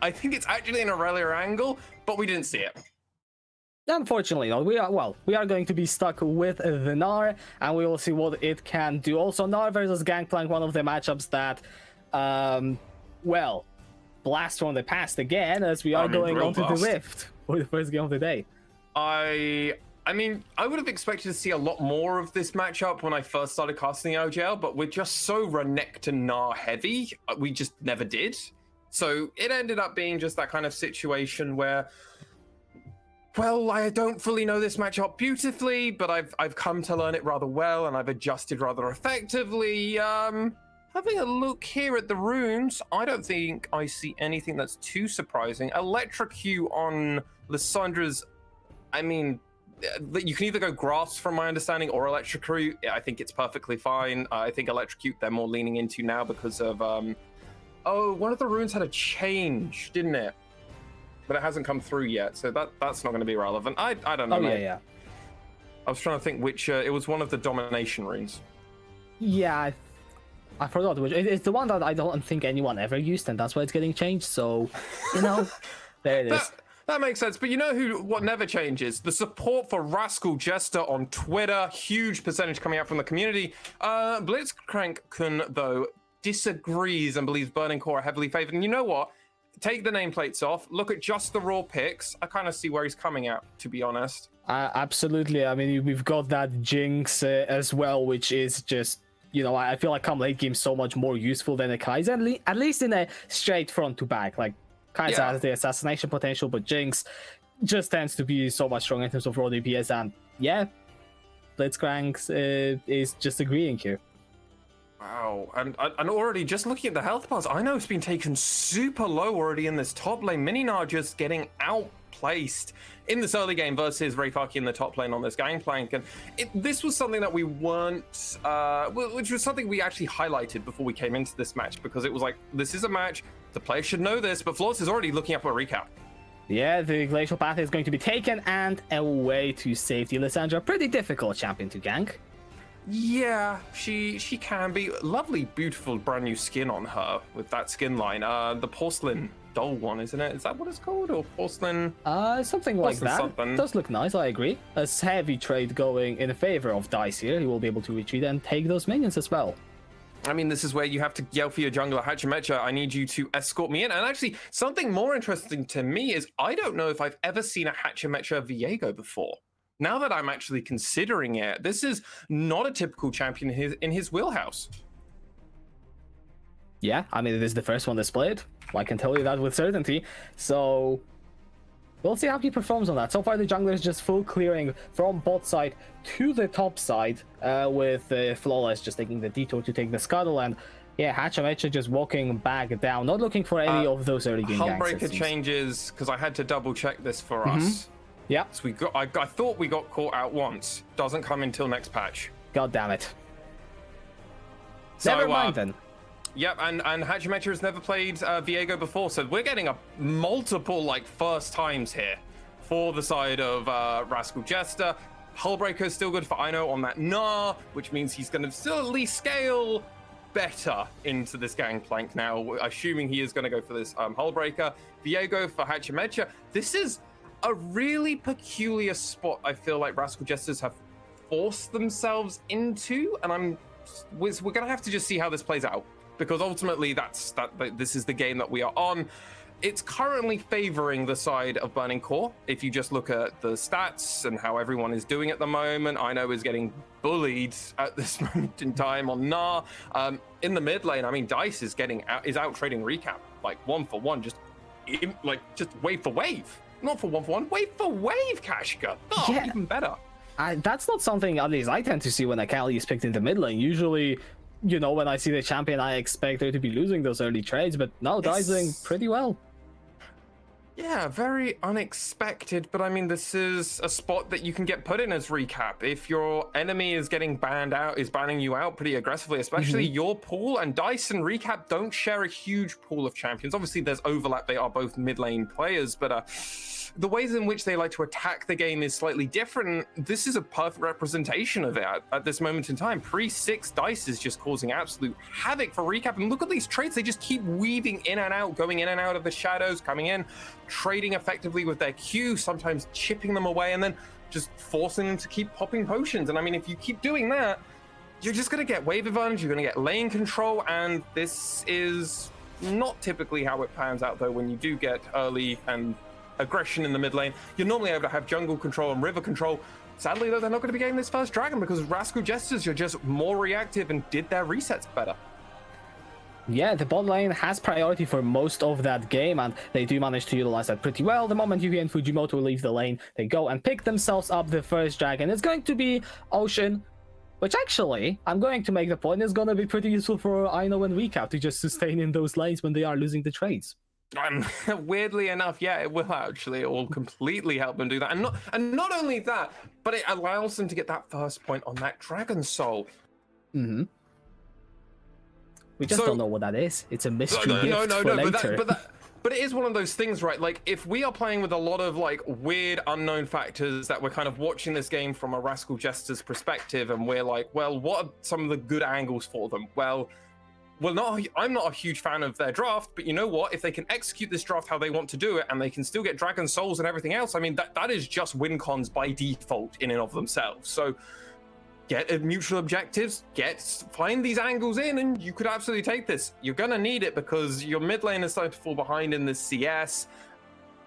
I think it's actually an earlier angle, but we didn't see it. Unfortunately, no. We are going to be stuck with the Gnar, and we will see what it can do. Also, Gnar versus Gangplank, one of the matchups that, well, blast from the past again, as we are going on to the Rift for the first game of the day. I mean, I would have expected to see a lot more of this matchup when I first started casting the LJL, but we're just so Renekton and Gnar heavy, we just never did. So it ended up being just that kind of situation where, well, I don't fully know this matchup beautifully, but I've come to learn it rather well, and I've adjusted rather effectively. Having a look here at the runes, I don't think I see anything that's too surprising. Electrocute on Lyssandra's, I mean, you can either go Grass from my understanding or Electrocute. I think it's perfectly fine. I think Electrocute they're more leaning into now because of, oh, one of the runes had a change, didn't it? But it hasn't come through yet, so that's not going to be relevant. I don't know. Oh, yeah. I was trying to think which, it was one of the domination runes. Yeah, I forgot which. It's the one that I don't think anyone ever used, and that's why it's getting changed. So, you know, there it is. That makes sense. But you know what never changes? The support for Rascal Jester on Twitter. Huge percentage coming out from the community. Blitzcrank though, disagrees and believes Burning Core are heavily favored. And you know what? Take the nameplates off. Look at just the raw picks. I kind of see where he's coming at, to be honest. Absolutely. I mean, we've got that Jinx as well, which is just, you know, I feel like come late game so much more useful than a Kai'Sa, at least in a straight front to back. Like, Kai'Sa has the assassination potential, but Jinx just tends to be so much stronger in terms of raw DPS. And yeah, Blitzcrank is just agreeing here. Wow, and already just looking at the health bars, I know it's been taken super low already in this top lane. Mininar just getting outplaced in this early game versus Rayfaki in the top lane on this Gangplank. And this was something that we weren't, which was something we actually highlighted before we came into this match, because it was like, this is a match, the players should know this, but Flawless is already looking up a recap. Yeah, the Glacial Path is going to be taken and away to safety. Lysandra, pretty difficult champion to gank. Yeah, she can be. Lovely, beautiful, brand new skin on her with that skin line. The porcelain doll one, isn't it? Is that what it's called? Or porcelain? Something like that. Something. Does look nice, I agree. A heavy trade going in favor of Dice here. He will be able to retreat and take those minions as well. I mean, this is where you have to yell for your jungler, Hachimecha, I need you to escort me in. And actually, something more interesting to me is I don't know if I've ever seen a Hachimecha Viego before. Now that I'm actually considering it, this is not a typical champion in his wheelhouse. Yeah, I mean, it is the first one displayed. I can tell you that with certainty. So we'll see how he performs on that. So far, the jungler is just full clearing from bot side to the top side, with Flawless just taking the detour to take the scuttle. And yeah, Hachimecha just walking back down, not looking for any of those early game ganks. Hullbreaker changes, because I had to double check this for us. Yeah. So I thought we got caught out once. Doesn't come until next patch. God damn it. So, never mind then. Yep, and Hachimecha has never played Viego before, so we're getting a multiple like first times here for the side of Rascal Jester. Hullbreaker is still good for Ino on that Gnar, which means he's going to still at least scale better into this Gangplank now, assuming he is going to go for this Hullbreaker. Viego for Hachimecha. This is a really peculiar spot I feel like Rascal Jesters have forced themselves into, and we're going to have to just see how this plays out, because ultimately this is the game that we are on. It's currently favoring the side of Burning Core. If you just look at the stats and how everyone is doing at the moment, Ino is getting bullied at this moment in time on Gnar. In the mid lane, I mean, Dice is out trading Recap, like 1-for-1, just wave for wave. Not for 1-for-1, wave for wave, Kashka. Oh, yeah. Even better. That's not something, at least I tend to see when Akali is picked in the mid lane. Usually, you know, when I see the champion, I expect her to be losing those early trades, but no, Dice doing pretty well. Yeah, very unexpected, but I mean, this is a spot that you can get put in as recap. If your enemy is getting banned out, is banning you out pretty aggressively, especially your pool, and Dice and recap don't share a huge pool of champions. Obviously, there's overlap. They are both mid lane players, but the ways in which they like to attack the game is slightly different. This is a perfect representation of it at this moment in time. Pre-6 Dice is just causing absolute havoc for recap. And look at these traits. They just keep weaving in and out, going in and out of the shadows, coming in, trading effectively with their Q, sometimes chipping them away, and then just forcing them to keep popping potions. And I mean, if you keep doing that, you're just going to get wave advantage, you're going to get lane control, and this is not typically how it pans out, though, when you do get early and aggression in the mid lane. You're normally able to have jungle control and river control. Sadly, though, they're not going to be getting this first dragon because Rascal Jesters are just more reactive and did their resets better. Yeah, the bot lane has priority for most of that game, and they do manage to utilize that pretty well. The moment Yuki and Fujimoto leave the lane, they go and pick themselves up the first dragon. It's going to be Ocean, which actually, I'm going to make the point, is going to be pretty useful for Aino and Recap to just sustain in those lanes when they are losing the trades. Weirdly enough, yeah, it will actually. It will completely help them do that. And not only that, but it allows them to get that first point on that Dragon Soul. We just don't know what that is. It's a mystery gift for later. But it is one of those things, right? Like, if we are playing with a lot of like weird unknown factors that we're kind of watching this game from a Rascal Jester's perspective, and we're like, well, what are some of the good angles for them? Well, I'm not a huge fan of their draft, but you know what? If they can execute this draft how they want to do it, and they can still get Dragon Souls and everything else, I mean, that is just win cons by default in and of themselves. So get mutual objectives, find these angles in, and you could absolutely take this. You're gonna need it because your mid lane is starting to fall behind in the CS.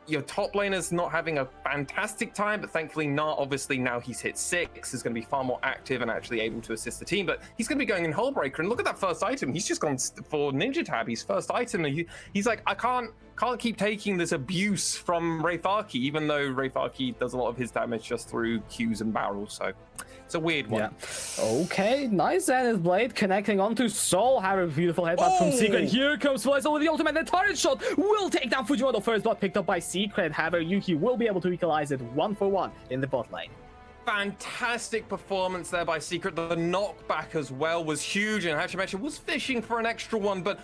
Your top laner's not having a fantastic time, but thankfully not. Obviously, now he's hit 6, is going to be far more active and actually able to assist the team. But he's going to be going in Hullbreaker, and look at that first item. He's just gone for Ninja Tab. His first item, and he's like, I can't keep taking this abuse from Rayfarki, even though Rayfarki does a lot of his damage just through Qs and barrels. So it's a weird one. Yeah. Okay, nice Zenith Blade connecting onto Soul. Have a beautiful headbutt from Secret. Here comes Flies over the ultimate. The turret shot will take down Fujimoto first, but picked up by Secret. However, Yuki will be able to equalize it 1-for-1 in the bot lane. Fantastic performance there by Secret. The knockback as well was huge, and Hachimecha was fishing for an extra one, but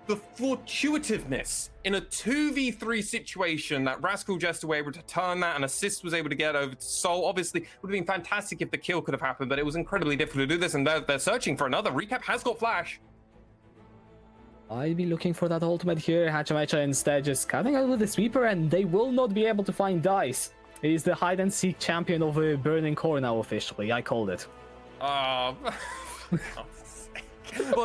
the fortuitiveness in a 2v3 situation that Rascal Jester were able to turn that, and assist was able to get over to Soul. Obviously, would have been fantastic if the kill could have happened, but it was incredibly difficult to do this, and they're searching for another. Recap has got flash. I'd be looking for that ultimate here. Hachimecha instead just cutting out with the sweeper, and they will not be able to find Dice. He's the hide-and-seek champion of a Burning Core now officially. I called it. Well,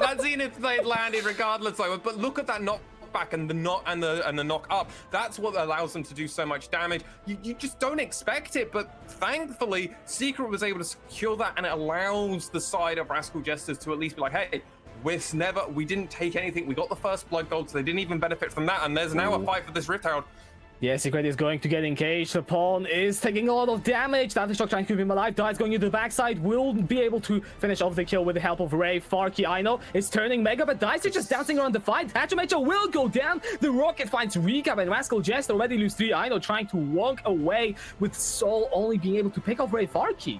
that Zenith Blade landed regardless, but look at that knockback and the knock up. That's what allows them to do so much damage. You just don't expect it, but thankfully, Secret was able to secure that, and it allows the side of Rascal Jesters to at least be like, hey, we didn't take anything. We got the first blood gold, so they didn't even benefit from that, and there's now a fight for this Rift Herald. Yeah, Secret is going to get engaged. The pawn is taking a lot of damage. That is shock trying to keep him alive. Dice going into the backside. Will be able to finish off the kill with the help of Ray. Farky, Aino is turning mega, but Dice is just dancing around the fight. Hachimecha will go down. The rocket finds Recap, and Rascal Jester already lose 3. Aino trying to walk away with Soul only being able to pick off Ray Farky.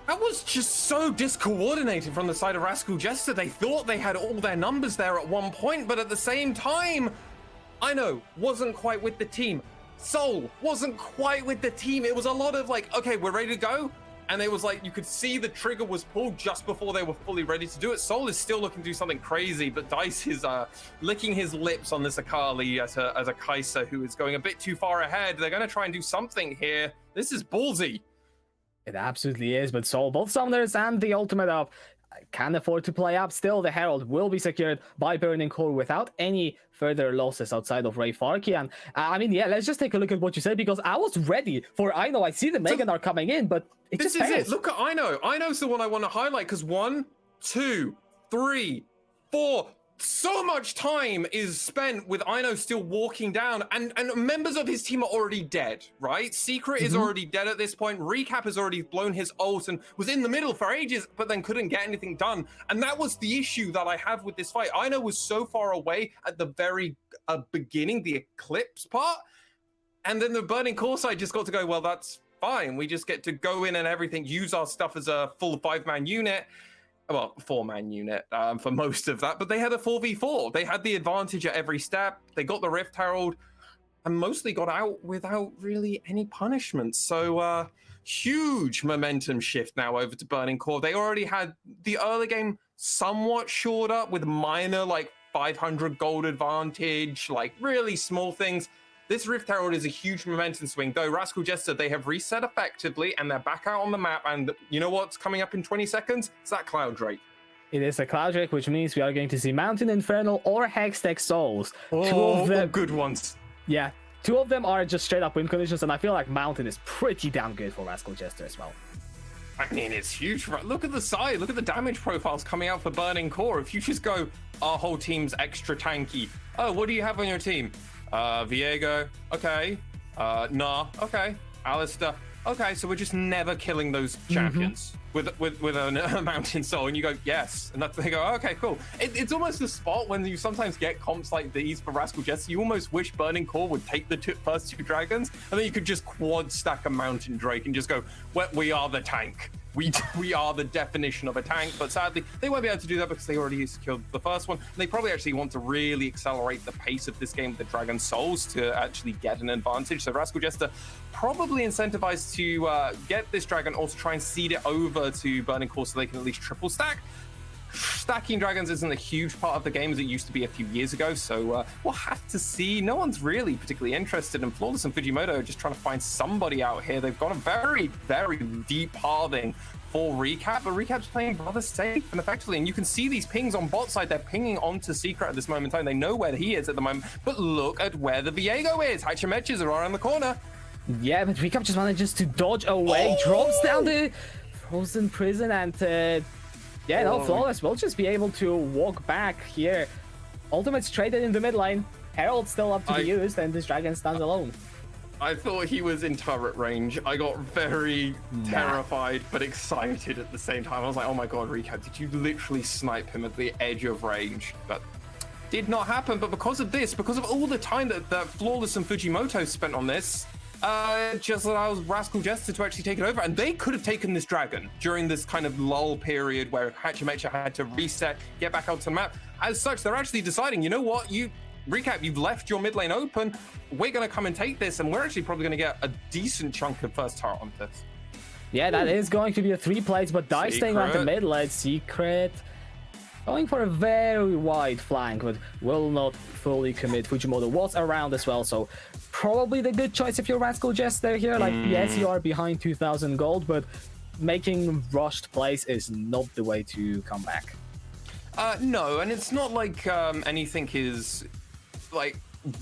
That was just so discoordinated from the side of Rascal Jester. They thought they had all their numbers there at one point, but at the same time, Aino wasn't quite with the team. Soul wasn't quite with the team. It was a lot of like, okay, we're ready to go. And it was like, you could see the trigger was pulled just before they were fully ready to do it. Soul is still looking to do something crazy, but Dice is licking his lips on this Akali as a Kai'Sa who is going a bit too far ahead. They're going to try and do something here. This is ballsy. It absolutely is, but Soul, both summoners and the ultimate up, can afford to play up. Still, the Herald will be secured by Burning Core without any further losses outside of Ray Farky. And I mean, yeah, let's just take a look at what you said, because I was ready for Aino. I see the Megan are coming in, but it just fails. Look at Aino. Aino's the one I want to highlight, because 1, 2, 3, 4. So much time is spent with Aino still walking down, and members of his team are already dead, right? Secret is already dead at this point. Recap has already blown his ult and was in the middle for ages, but then couldn't get anything done. And that was the issue that I have with this fight. Aino was so far away at the very beginning, the Eclipse part, And then the Burning Core side just got to go, well, that's fine. We just get to go in and everything, use our stuff as a full 5-man unit. Well, 4-man unit for most of that, but they had a 4v4. They had the advantage at every step. They got the Rift Herald and mostly got out without really any punishment. So huge momentum shift now over to Burning Core. They already had the early game somewhat shored up with minor like 500 gold advantage, like really small things. This Rift Herald is a huge momentum swing, though Rascal Jester, they have reset effectively and they're back out on the map. And you know what's coming up in 20 seconds? It's that Cloud Drake. It is a Cloud Drake, which means we are going to see Mountain Infernal or Hextech Souls. Oh, two of them, good ones. Yeah, two of them are just straight up win conditions, and I feel like Mountain is pretty damn good for Rascal Jester as well. I mean, it's huge. Look at the side. Look at the damage profiles coming out for Burning Core. If you just go, our whole team's extra tanky. Oh, what do you have on your team? Viego, okay. Nah, okay. Alistair, okay. So we're just never killing those champions with a Mountain Soul, and you go yes, and they go okay, cool. It's almost the spot when you sometimes get comps like these for Rascal Jester. You almost wish Burning Core would take the first two dragons, and then you could just quad stack a Mountain Drake and just go, well, we are the tank. We are the definition of a tank, but sadly they won't be able to do that because they already secured the first one. They probably actually want to really accelerate the pace of this game with the Dragon Souls to actually get an advantage. So Rascal Jester probably incentivized to get this dragon, also try and seed it over to Burning Core so they can at least triple stack. Stacking dragons isn't a huge part of the game as it used to be a few years ago, so we'll have to see. No one's really particularly interested in Flawless and Fujimoto are just trying to find somebody out here. They've got a very, very deep pathing for Recap, but Recap's playing rather safe and effectively, and you can see these pings on bot side. They're pinging onto Secret at this moment in time. They know where he is at the moment, but look at where the Viego is. Hachimeches are around the corner. Yeah, but Recap just manages to dodge away, drops down the frozen prison, and yeah, no, Flawless will just be able to walk back here. Ultimate's traded in the mid lane. Herald's still up to be used, and this dragon stands alone. I thought he was in turret range. I got very terrified but excited at the same time. I was like, oh my god, Recap, did you literally snipe him at the edge of range? But did not happen. But because of this, because of all the time that Flawless and Fujimoto spent on this, just allows Rascal Jester to actually take it over, and they could have taken this dragon during this kind of lull period where Hachimecha had to reset, get back onto the map. As such, they're actually deciding, you know what, Recap, you've left your mid lane open, we're going to come and take this, and we're actually probably going to get a decent chunk of first turret on this. Yeah, that is going to be a 3 plays, but Dai staying on the mid lane. Secret going for a very wide flank, but will not fully commit. Fujimoto was around as well, so probably the good choice if you're Rascal Jester here. Like, yes, you are behind 2,000 gold, but making rushed plays is not the way to come back. No, and it's not like anything is like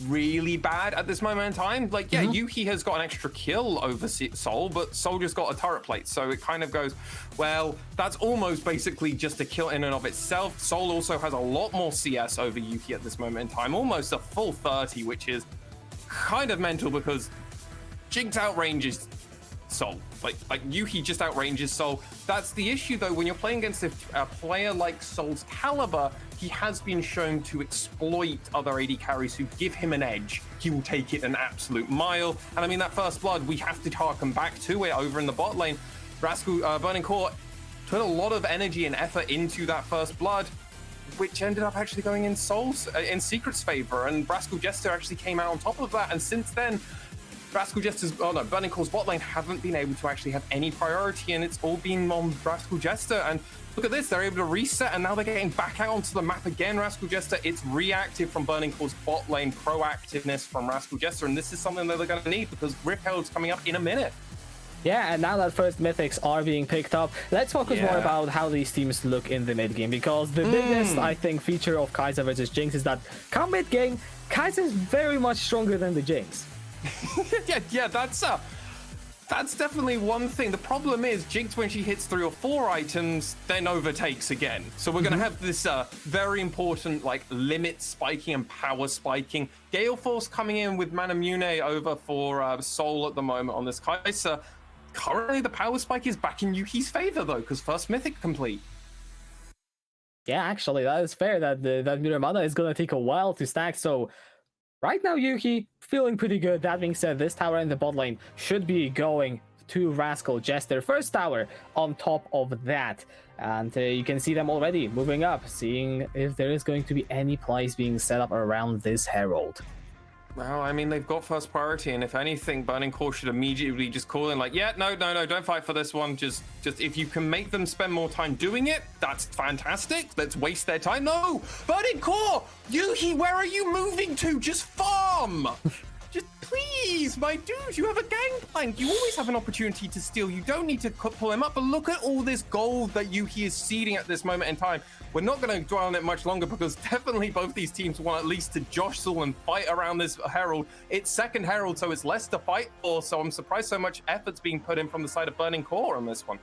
really bad at this moment in time. Like, yeah, Yuki has got an extra kill over Soul, but Soul just got a turret plate, so it kind of goes, well, that's almost basically just a kill in and of itself. Soul also has a lot more CS over Yuki at this moment in time, almost a full 30, which is kind of mental because Jinx outranges Soul. Like Yuki just outranges Soul. That's the issue though, when you're playing against a player like Soul's caliber, he has been shown to exploit other AD carries who give him an edge. He will take it an absolute mile. And I mean, that first blood, we have to harken back to it over in the bot lane. Rascal, Burning Core put a lot of energy and effort into that first blood, which ended up actually going in Soul's, in Secret's favor. And Rascal Jester actually came out on top of that. And since then, Rascal Jester's, Burning Core's bot lane haven't been able to actually have any priority, and it's all been on Rascal Jester. And look at this, they're able to reset, and now they're getting back out onto the map again. Rascal Jester, it's reactive from Burning Core's bot lane, proactiveness from Rascal Jester, and this is something that they're going to need because Rift Herald's coming up in a minute. Yeah, and now that first mythics are being picked up, let's focus more about how these teams look in the mid game, because the biggest, I think, feature of Kai'Sa versus Jinx is that come mid game, Kai'Sa is very much stronger than the Jinx. yeah, that's definitely one thing. The problem is Jinx, when she hits 3 or 4 items, then overtakes again. So we're going to have this very important like limit spiking and power spiking. Gale Force coming in with Manamune over for Soul at the moment on this Kai'Sa. Currently, the power spike is back in Yuki's favor though, because first mythic complete. Yeah, actually, that is fair. That Miramana is going to take a while to stack. So Right now, Yuki feeling pretty good. That being said, this tower in the bot lane should be going to Rascal Jester. First tower on top of that. And you can see them already moving up, seeing if there is going to be any plays being set up around this Herald. Well, I mean, they've got first priority, and if anything, Burning Core should immediately just call in like, yeah, no, don't fight for this one. Just if you can make them spend more time doing it, that's fantastic. Let's waste their time. No, Burning Core, Yuhi, where are you moving to? Just farm. Just please, my dude, you have a gangplank. You always have an opportunity to steal. You don't need to pull him up, but look at all this gold that Yuhi is seeding at this moment in time. We're not going to dwell on it much longer because definitely both these teams want at least to jostle and fight around this Herald. It's second Herald, so it's less to fight for. So I'm surprised so much effort's being put in from the side of Burning Core on this one.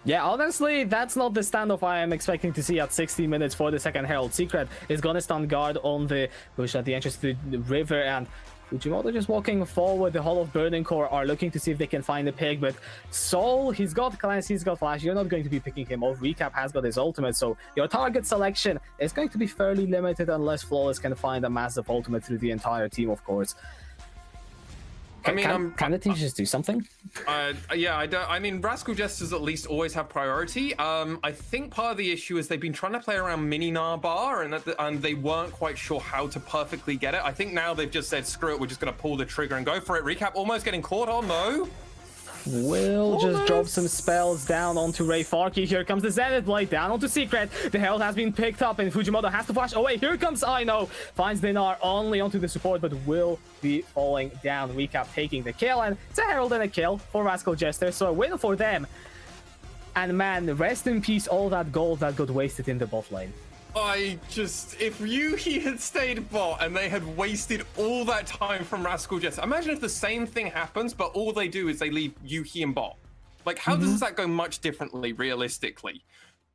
Yeah, honestly, that's not the standoff I am expecting to see at 60 minutes for the second Herald. Secret is gonna stand guard on the bush at the entrance to the river, and Fujimoto just walking forward. The whole of Burning Core are looking to see if they can find the pig, but Soul, he's got Cleanse, he's got Flash. You're not going to be picking him off. Recap has got his ultimate, so your target selection is going to be fairly limited unless Flawless can find a massive ultimate through the entire team, of course. Can the team just do something? Yeah, I mean, Rascal Jesters at least always have priority. I think part of the issue is they've been trying to play around mini Narbar, and they weren't quite sure how to perfectly get it. I think now they've just said, screw it, we're just going to pull the trigger and go for it. Recap almost getting caught on, though. Will just drop some spells down onto Ray Farkey. Here comes the Zenith Blade down onto Secret. The Herald has been picked up and Fujimoto has to flash away. Here comes Aino. Finds Dinar only onto the support, but will be falling down. Recap taking the kill, and it's a Herald and a kill for Rascal Jester, so a win for them. And man, rest in peace all that gold that got wasted in the bot lane. If Yuhi had stayed bot and they had wasted all that time from Rascal Jester, imagine if the same thing happens, but all they do is they leave Yuhi in bot. Like, how does that go much differently, realistically?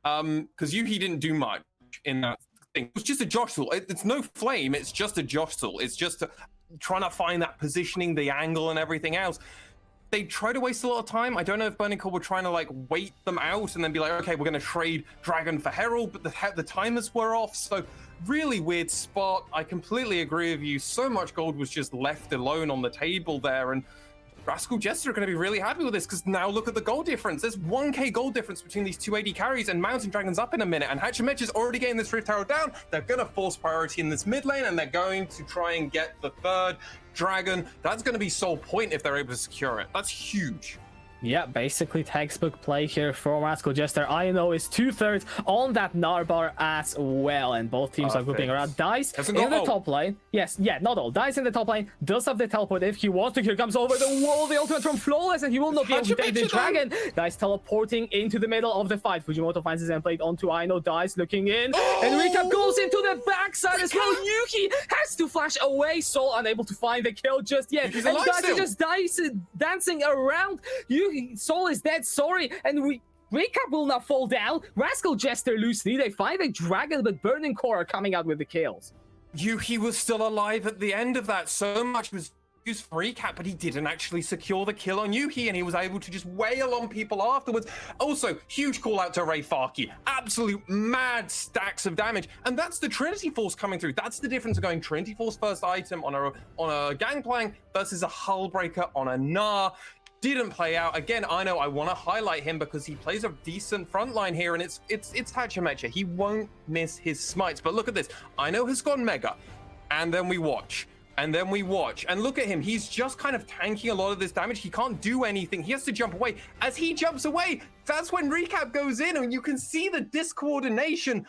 Because Yuhi didn't do much in that thing. It was just a jostle. It's no flame, it's just a jostle. It's just trying to find that positioning, the angle, and everything else. They try to waste a lot of time. I don't know if Burning Core were trying to like wait them out and then be like, okay, we're going to trade Dragon for Herald, but the timers were off. So really weird spot. I completely agree with you. So much gold was just left alone on the table there, and Rascal Jester are going to be really happy with this because now look at the gold difference. There's 1k gold difference between these two AD carries, and Mountain Dragon's up in a minute, and Hachimechi is already getting this Rift Herald down. They're going to force priority in this mid lane, and they're going to try and get the third Dragon. That's going to be sole point if they're able to secure it. That's huge. Yeah, basically textbook play here from Rascal Jester. I know is 2/3 on that Narbar as well, and both teams are grouping around. Dice in the top lane. Yes, yeah, not all. Dice in the top lane does have the teleport if he wants to. Here comes over the wall, the ultimate from Flawless, and he will not be able to take the Dragon. Dice teleporting into the middle of the fight. Fujimoto finds his endplate onto Aino. Dice looking in, and Recap goes into the backside as well. Yuki has to flash away. Soul unable to find the kill just yet, and Dice is just dancing around. Soul is dead, sorry, and Recap will not fall down. Rascal Jester loosely, they find a Dragon, but Burning Core are coming out with the kills. Yuhi was still alive at the end of that. So much was used for Recap, but he didn't actually secure the kill on Yuhi, and he was able to just wail on people afterwards. Also, huge call out to Ray Farkey. Absolute mad stacks of damage, and that's the Trinity Force coming through. That's the difference of going Trinity Force first item on a Gangplank versus a Hull Breaker on a Gnar. Didn't play out. Again, I know I want to highlight him because he plays a decent front line here, and it's Hachimechi. He won't miss his smites. But look at this. I know has gone Mega, and then we watch. And then we watch. And look at him. He's just kind of tanking a lot of this damage. He can't do anything. He has to jump away. As he jumps away, that's when Recap goes in, and you can see the discoordination.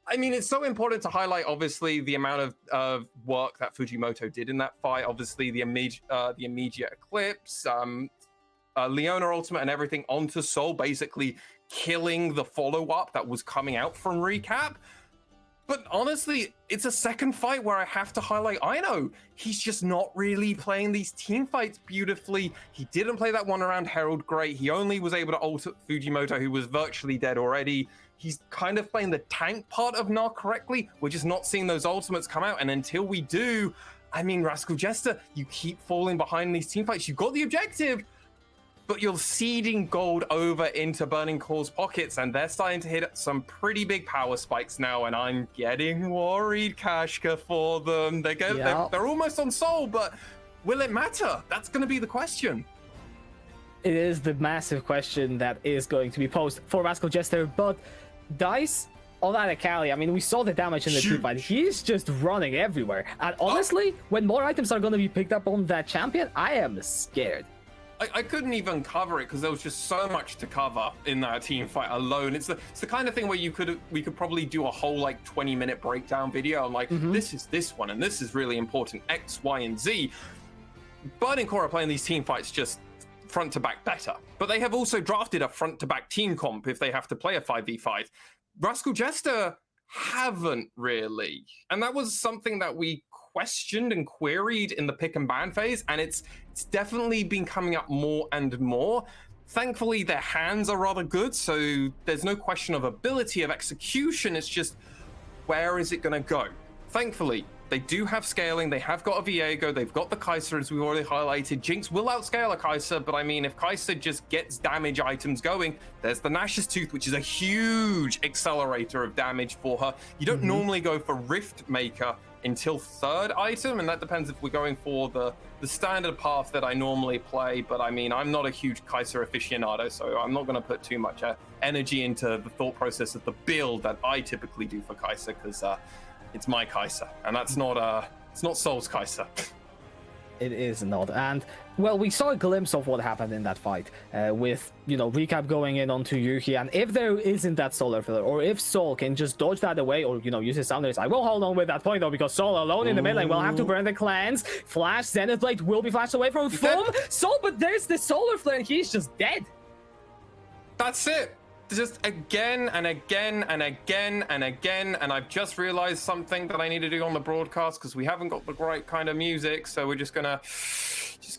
I mean, it's so important to highlight, obviously, the amount of work that Fujimoto did in that fight. Obviously, the immediate eclipse, Leona ultimate and everything onto Soul, basically killing the follow-up that was coming out from Recap. But honestly, it's a second fight where I have to highlight Aino. He's just not really playing these team fights beautifully. He didn't play that one around Herald great. He only was able to ult Fujimoto, who was virtually dead already. He's kind of playing the tank part of Gnar correctly. We're just not seeing those ultimates come out. And until we do, I mean, Rascal Jester, you keep falling behind these team fights. You've got the objective, but you're seeding gold over into Burning Core's pockets, and they're starting to hit some pretty big power spikes now, and I'm getting worried, Kashka, for them. They're almost on Soul, but will it matter? That's going to be the question. It is the massive question that is going to be posed for Rascal Jester, but Dice on that Akali, I mean, we saw the damage in the team fight. He's just running everywhere. And honestly, when more items are going to be picked up on that champion, I am scared. I couldn't even cover it because there was just so much to cover in that team fight alone. It's the kind of thing where we could probably do a whole like 20-minute breakdown video. I'm like, this is this one, and this is really important, X, Y, and Z. Burning Core are playing these team fights just front to back better, but they have also drafted a front to back team comp if they have to play a 5v5. Rascal Jester haven't really, and that was something that we questioned and queried in the pick and ban phase, and it's definitely been coming up more and more. Thankfully, their hands are rather good, so there's no question of ability, of execution. It's just, where is it going to go? Thankfully, they do have scaling. They have got a Viego. They've got the Kai'Sa, as we've already highlighted. Jinx will outscale a Kai'Sa, but I mean, if Kai'Sa just gets damage items going, there's the Nash's Tooth, which is a huge accelerator of damage for her. You don't normally go for Rift Maker until third item, and that depends if we're going for the standard path that I normally play. But I mean, I'm not a huge Kai'Sa aficionado, so I'm not going to put too much energy into the thought process of the build that I typically do for Kai'Sa, because it's my Kai'Sa, and that's not it's not Soul's Kai'Sa. It is not. And well, we saw a glimpse of what happened in that fight with, you know, Recap going in onto Yuki, and if there isn't that solar filler, or if Soul can just dodge that away, or, you know, use his Sounders, I will hold on with that point though, because Soul alone in the mid lane will have to burn the clans. Flash, Zenith Blade will be flashed away from Foam. Soul, but there's the solar flare, and he's just dead. That's it. Just again and again and again and again, and I've just realized something that I need to do on the broadcast because we haven't got the right kind of music, so we're just gonna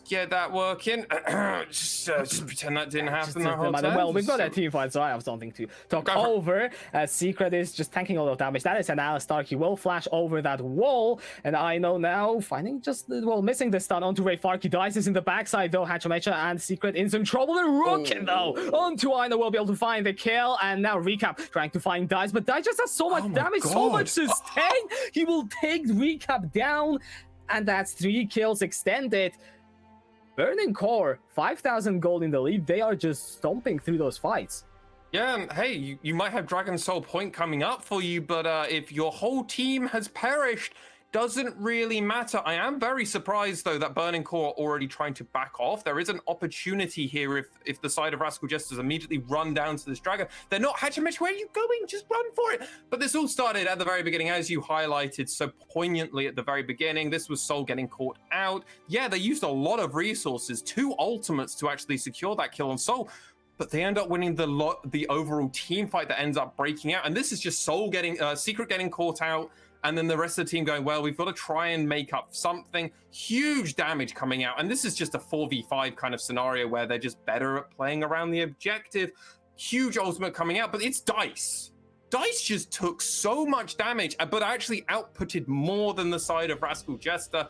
get that working. just pretend that didn't happen the whole time. Well, we've got a team fight, so I have something to talk over. Secret is just tanking a lot of damage. That is an Alistar. He will flash over that wall, and I know now, finding just, well, missing the stun onto Ray Fark. He dies in the backside though. Hachamecha and Secret in some trouble. The Rookin though onto Aino will be able to find the kill, and now Recap trying to find Dice, but Dice just has so much damage, so much sustain. He will take Recap down, and that's 3 kills extended. Burning Core, 5,000 gold in the lead. They are just stomping through those fights. Yeah, and hey, you might have Dragon Soul point coming up for you, but if your whole team has perished, doesn't really matter. I am very surprised, though, that Burning Core are already trying to back off. There is an opportunity here if the side of Rascal Jesters immediately run down to this dragon. They're not. Hachimesh, where are you going? Just run for it. But this all started at the very beginning, as you highlighted so poignantly at the very beginning. This was Soul getting caught out. Yeah, they used a lot of resources, 2 ultimates to actually secure that kill on Soul, but they end up winning the overall team fight that ends up breaking out. And this is just Soul getting, Secret getting caught out, and then the rest of the team going, well, we've got to try and make up something. Huge damage coming out. And this is just a 4v5 kind of scenario where they're just better at playing around the objective. Huge ultimate coming out, but it's Dice. Dice just took so much damage, but actually outputted more than the side of Rascal Jester.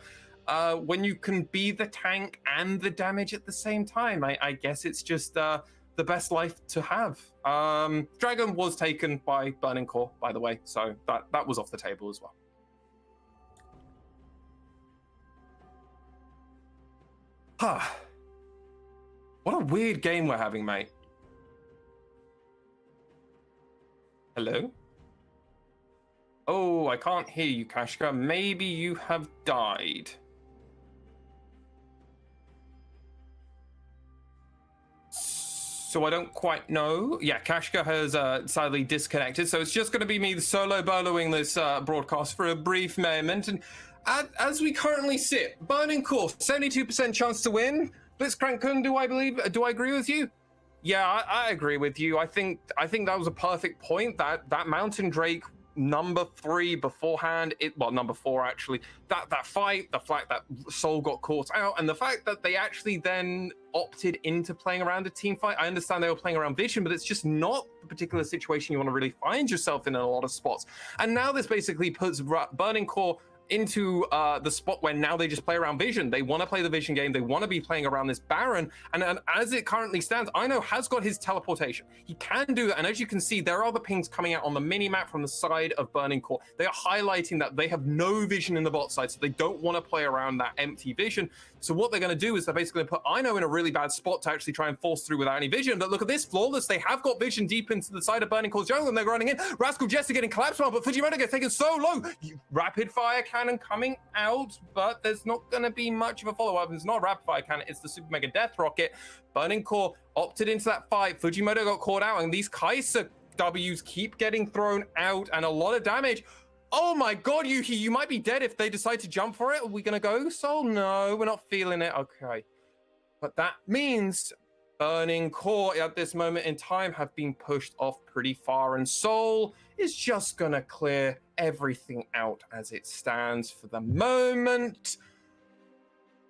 When you can be the tank and the damage at the same time, I guess it's just the best life to have. Dragon was taken by Burning Core, by the way, so that was off the table as well. What a weird game we're having, mate. Hello? Oh, I can't hear you, Kashka. Maybe you have died. So I don't quite know. Yeah, Kashka has sadly disconnected, so it's just going to be me solo boloing this broadcast for a brief moment. And as we currently sit, Burning Core, 72% chance to win. Blitzcrank-kun, do I agree with you? Yeah, I agree with you. I think that was a perfect point. That Mountain Drake number 3 beforehand, number 4 actually, that fight, the fact that Soul got caught out, and the fact that they actually then opted into playing around a team fight. I understand they were playing around Vision, but it's just not the particular situation you want to really find yourself in a lot of spots. And now this basically puts Burning Core into the spot where now they just play around vision. They want to play the vision game. They want to be playing around this Baron. And as it currently stands, Ino has got his teleportation. He can do that. And as you can see, there are the pings coming out on the mini-map from the side of Burning Core. They are highlighting that they have no vision in the bot side, so they don't want to play around that empty vision. So what they're going to do is they're basically going to put Ino in a really bad spot to actually try and force through without any vision. But look at this, flawless. They have got vision deep into the side of Burning Core's jungle, and they're running in. Rascal Jester getting collapsed on, but Fujimoto gets taken so low. Rapid fire cannon coming out, but there's not going to be much of a follow-up. It's not a rapid fire cannon, it's the super mega death rocket. Burning Core opted into that fight. Fujimoto got caught out, and these Kai'Sa W's keep getting thrown out, and a lot of damage. Oh my god, Yuhi, you might be dead if they decide to jump for it. Are we gonna go, Sol? No, we're not feeling it. Okay. But that means Burning Core at this moment in time have been pushed off pretty far, and Sol is just gonna clear everything out as it stands for the moment.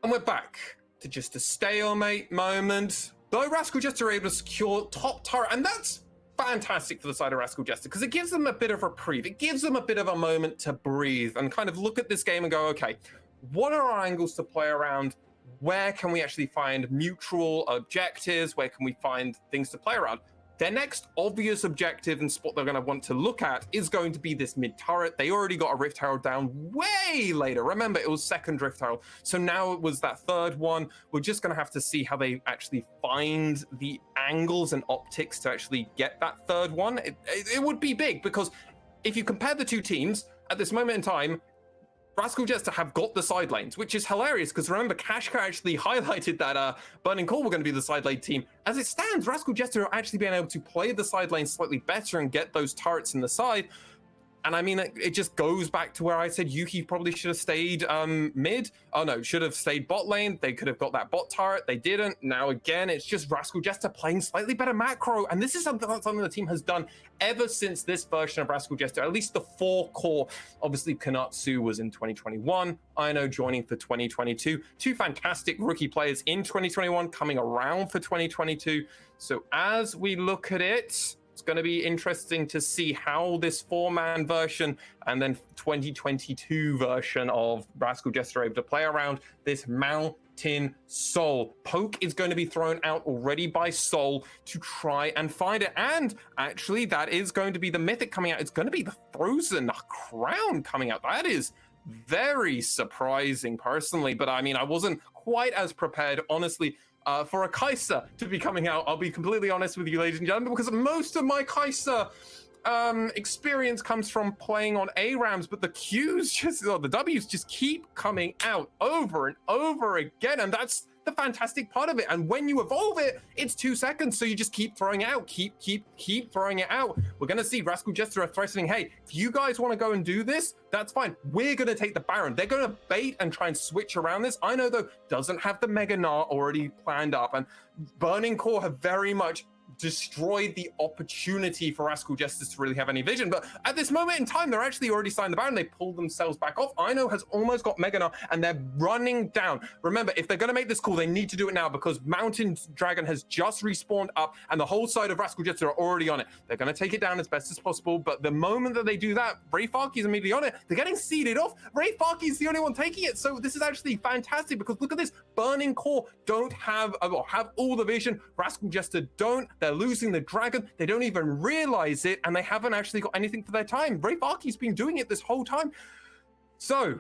And we're back to just a stalemate moment. Though Rascal Jester are able to secure top turret, and that's fantastic for the side of Rascal Jester, because it gives them a bit of reprieve. It gives them a bit of a moment to breathe and kind of look at this game and go, okay, what are our angles to play around? Where can we actually find mutual objectives? Where can we find things to play around? Their next obvious objective and spot they're going to want to look at is going to be this mid turret. They already got a Rift Herald down way later. Remember, it was second Rift Herald. So now it was that third one. We're just going to have to see how they actually find the angles and optics to actually get that third one. It would be big, because if you compare the two teams at this moment in time, Rascal Jester have got the side lanes, which is hilarious, because remember, Kashka actually highlighted that Burning Core were going to be the side lane team. As it stands, Rascal Jester are actually being able to play the side lane slightly better and get those turrets in the side. And I mean, it just goes back to where I said Yuki probably should have stayed mid. Oh no, should have stayed bot lane. They could have got that bot turret. They didn't. Now again, it's just Rascal Jester playing slightly better macro. And this is something the team has done ever since this version of Rascal Jester, at least the 4 core. Obviously, Kanatsu was in 2021. Ino joining for 2022. 2 fantastic rookie players in 2021 coming around for 2022. So as we look at it, it's going to be interesting to see how this 4-man version and then 2022 version of Rascal Jester are able to play around this mountain Sol. Poke is going to be thrown out already by Sol to try and find it. And actually, that is going to be the mythic coming out. It's going to be the Frozen Crown coming out. That is very surprising personally. But I mean, I wasn't quite as prepared, honestly, for a Kai'Sa to be coming out. I'll be completely honest with you, ladies and gentlemen, because most of my Kai'Sa experience comes from playing on ARAMs, but the Qs just, or the Ws just keep coming out over and over again, and that's the fantastic part of it. And when you evolve it, it's 2 seconds, so you just keep throwing it out, keep throwing it out. We're gonna see Rascal Jester are threatening, hey, if you guys want to go and do this, that's fine. We're gonna take the Baron. They're gonna bait and try and switch around this. I know though, doesn't have the Mega Gnar already planned up, and Burning Core have very much destroyed the opportunity for Rascal Jesters to really have any vision. But at this moment in time, they're actually already signed the Baron. They pulled themselves back off. Ino has almost got Mega Gnar, and they're running down. Remember, if they're going to make this call, they need to do it now, because Mountain Dragon has just respawned up, and the whole side of Rascal Jester are already on it. They're going to take it down as best as possible, but the moment that they do that, Ray Farkey is immediately on it. They're getting seeded off. Ray Farkey is the only one taking it, so this is actually fantastic, because look at this. Burning Core don't have all the vision. Rascal Jester don't. They're losing the dragon. They don't even realize it, and they haven't actually got anything for their time. Ray Farkey's been doing it this whole time. So,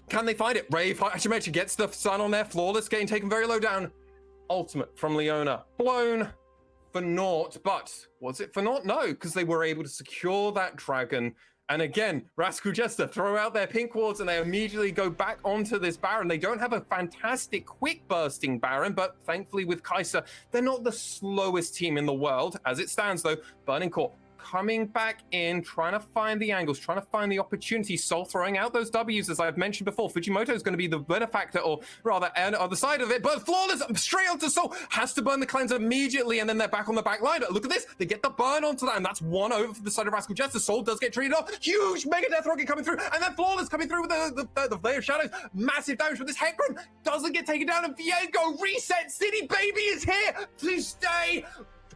can they find it? Ray Farkey gets the sun on there. Flawless, getting taken very low down. Ultimate from Leona. Blown for naught. But was it for naught? No, because they were able to secure that dragon. And again, Rascal Jester throw out their pink wards, and they immediately go back onto this Baron. They don't have a fantastic quick bursting Baron, but thankfully with Kai'Sa, they're not the slowest team in the world. As it stands though, Burning Core coming back in, trying to find the angles, trying to find the opportunity. Sol throwing out those W's, as I've mentioned before. Fujimoto is going to be the benefactor, or rather, on the other side of it. But Flawless straight onto Sol, has to burn the cleanser immediately, and then they're back on the back line. But look at this, they get the burn onto that, and that's 1 over for the side of Rascal Jester. Sol does get treated off. Huge Mega Death Rocket coming through, and then Flawless coming through with the Veil of Shadows. Massive damage, but this Hecarim doesn't get taken down, and Viego Reset City, baby, is here to stay.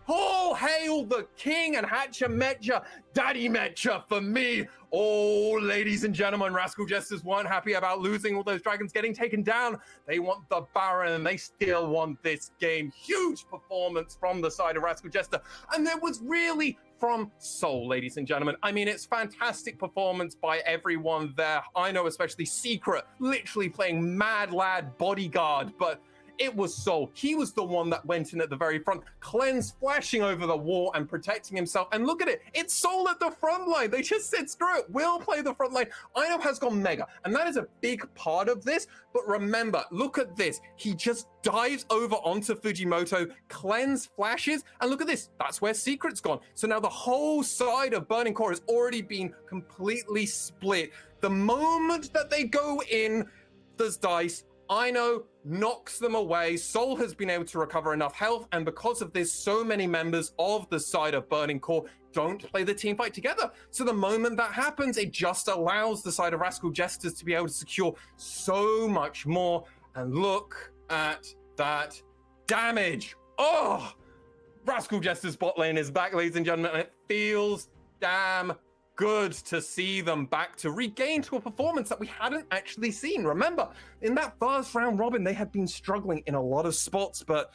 All hail the king and Hatcha Metcha, Daddy Metcha for me. Oh, ladies and gentlemen, Rascal Jesters weren't happy about losing all those dragons getting taken down. They want the Baron and they still want this game. Huge performance from the side of Rascal Jester. And there was really from Soul, ladies and gentlemen. I mean, it's fantastic performance by everyone there. I know, especially Secret, literally playing mad lad bodyguard, but it was Soul. He was the one that went in at the very front, Cleanse flashing over the wall and protecting himself. And look at it, it's Soul at the front line. They just said, screw it, we'll play the front line. Aino has gone mega, and that is a big part of this. But remember, look at this. He just dives over onto Fujimoto, Cleanse flashes, and look at this. That's where Secret's gone. So now the whole side of Burning Core has already been completely split. The moment that they go in, there's dice. Aino knocks them away. Soul has been able to recover enough health, and because of this, so many members of the side of Burning Core don't play the team fight together. So the moment that happens, it just allows the side of Rascal Jesters to be able to secure so much more. And look at that damage. Oh, Rascal Jester's bot lane is back, ladies and gentlemen, and it feels damn good to see them back to regain to a performance that we hadn't actually seen. Remember, in that first round robin, they had been struggling in a lot of spots, but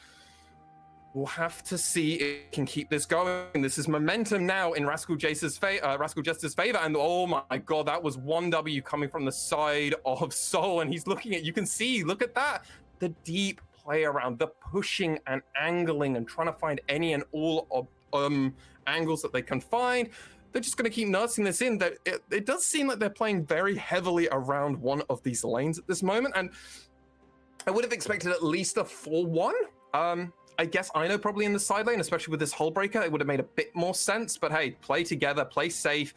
we'll have to see if it can keep this going. This is momentum now in Rascal Jester's favor, and oh my god, that was 1W coming from the side of Soul, and he's looking at, you can see, look at that, the deep play around, the pushing and angling and trying to find any and all angles that they can find. They're just going to keep nursing this in. That it does seem like they're playing very heavily around one of these lanes at this moment, and I would have expected at least a 4-1. I guess Aino probably in the side lane, especially with this hull breaker, it would have made a bit more sense. But hey, play together, play safe.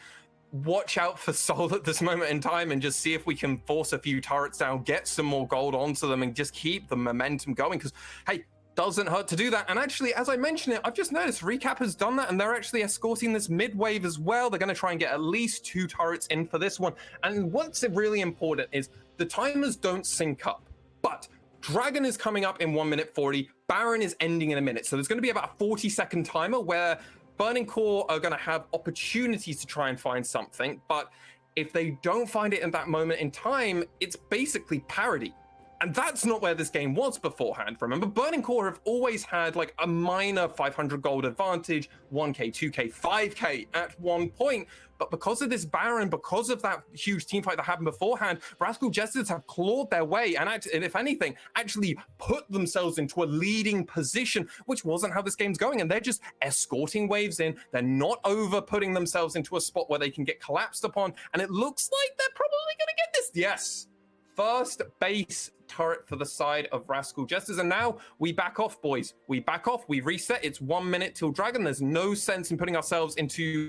Watch out for Soul at this moment in time and just see if we can force a few turrets down, get some more gold onto them, and just keep the momentum going. Because hey, doesn't hurt to do that. And actually, as I mentioned it, I've just noticed Recap has done that, and they're actually escorting this mid wave as well. They're going to try and get at least 2 turrets in for this one. And what's really important is the timers don't sync up, but Dragon is coming up in 1 minute 40. Baron is ending in a minute. So there's going to be about a 40-second timer where Burning Core are going to have opportunities to try and find something. But if they don't find it in that moment in time, it's basically parity. And that's not where this game was beforehand. Remember, Burning Core have always had like a minor 500 gold advantage, 1k, 2k, 5k at one point. But because of this Baron, because of that huge team fight that happened beforehand, Rascal Jesters have clawed their way and if anything, actually put themselves into a leading position, which wasn't how this game's going. And they're just escorting waves in. They're not over putting themselves into a spot where they can get collapsed upon. And it looks like they're probably going to get this. Yes. First base turret for the side of Rascal Jesters, and now we back off, boys. We back off, we reset. It's 1 minute till Dragon. There's no sense in putting ourselves into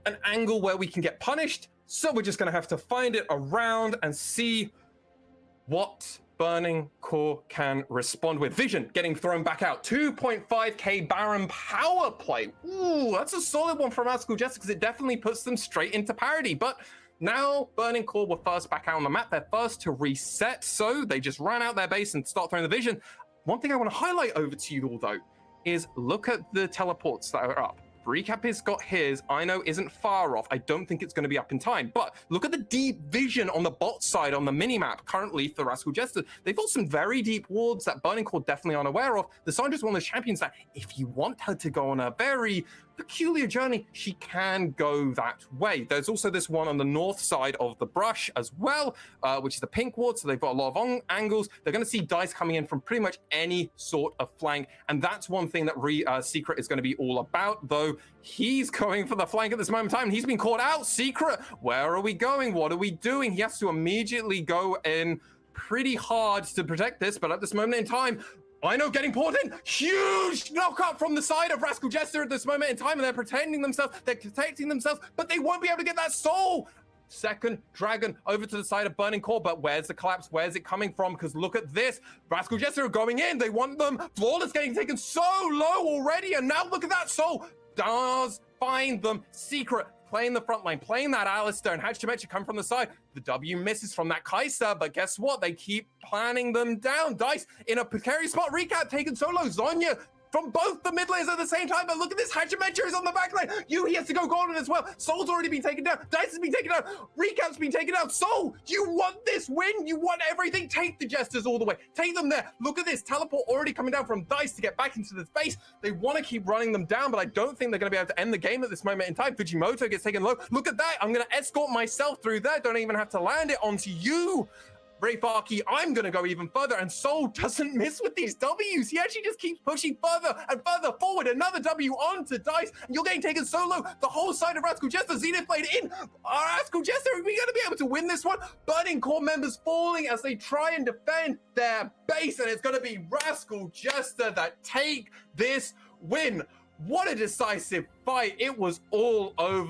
an angle where we can get punished, so we're just going to have to find it around and see what Burning Core can respond with. Vision getting thrown back out. 2.5k Baron power play. Ooh, that's a solid one from Rascal Jester, because it definitely puts them straight into parity. But now, Burning Core were first back out on the map. They're first to reset, so they just ran out their base and start throwing the vision. One thing I want to highlight over to you all, though, is look at the teleports that are up. Recap has got his. Aino isn't far off. I don't think it's going to be up in time. But look at the deep vision on the bot side on the minimap currently for Rascal Jester. They've got some very deep wards that Burning Core definitely aren't aware of. The Sandra's one of those champions that if you want her to go on a very peculiar journey, she can go that way. There's also this one on the north side of the brush as well, which is the pink ward. So they've got a lot of angles. They're going to see dice coming in from pretty much any sort of flank. And that's one thing that Secret is going to be all about, though. He's going for the flank at this moment in time. He's been caught out. Secret, where are we going? What are we doing? He has to immediately go in pretty hard to protect this. But at this moment in time, Aino getting poured in. Huge knockup from the side of Rascal Jester at this moment in time, and they're protecting themselves, but they won't be able to get that soul. Second Dragon over to the side of Burning Core, but where's the collapse? Where's it coming from? Because look at this. Rascal Jester are going in. They want them. Flawless getting taken so low already, and now look at that soul. Does find them. Secret playing the front line, playing that Alistair, and Hachimecha come from the side. The W misses from that Kai'Sa, but guess what? They keep planning them down. Dice in a precarious spot. Recap taken solo. Zonya from both the mid lanes at the same time. But look at this, Hachimetra is on the back line. He has to go golden as well. Soul's already been taken down. Dice has been taken down. Recap's been taken down. Soul, you want this win? You want everything? Take the Jesters all the way. Take them there. Look at this, teleport already coming down from Dice to get back into the space. They want to keep running them down, but I don't think they're going to be able to end the game at this moment in time. Fujimoto gets taken low. Look at that. I'm going to escort myself through there. Don't even have to land it onto you. Brayfarky, I'm going to go even further, and Soul doesn't miss with these W's. He actually just keeps pushing further and further forward. Another W onto Dice, and you're getting taken so low. The whole side of Rascal Jester, Zenith played in. Rascal Jester, are we going to be able to win this one? Burning core members falling as they try and defend their base, and it's going to be Rascal Jester that take this win. What a decisive fight. It was all over.